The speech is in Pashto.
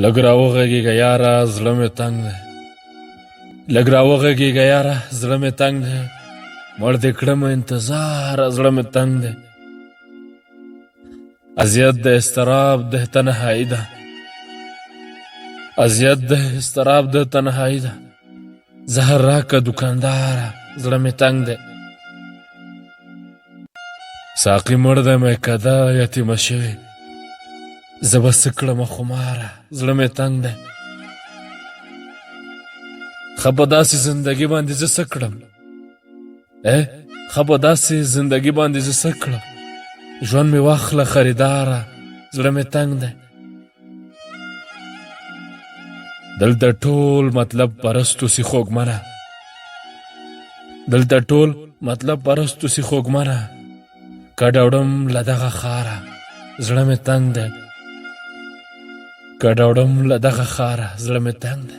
لږ راوغږېږه یاره زړه مې تنګ دی، لږ راوغږېږه یاره زړه مې تنګ دی، مړ دې کړمه انتظار زړه مې تنګ دی. اذیت د اضطراب د تنهایی ده، اذیت د اضطراب د تنهایی ده، زهر راکه دوکانداره زړه مې تنګ دی. ساقي مړ دی میکده یتیمه شوې، زه به څه کړمه خماره زړه مې تنګ دی. ښه په داسې زندګي باندې زه څه کړم، ښه په داسې زندګي باندې زه څه کړم، ژوند مې واخله خریداره زړه مې تنګ دی. دلته ټول مطلب پرستو سي خوږمنه، دلته ټول مطلب پرستو سي خوږمنه، کډه وړم له دغه ښاره زړه مې تنګ دی، کډه وړم له دغه ښاره زړه مې تنګ دی.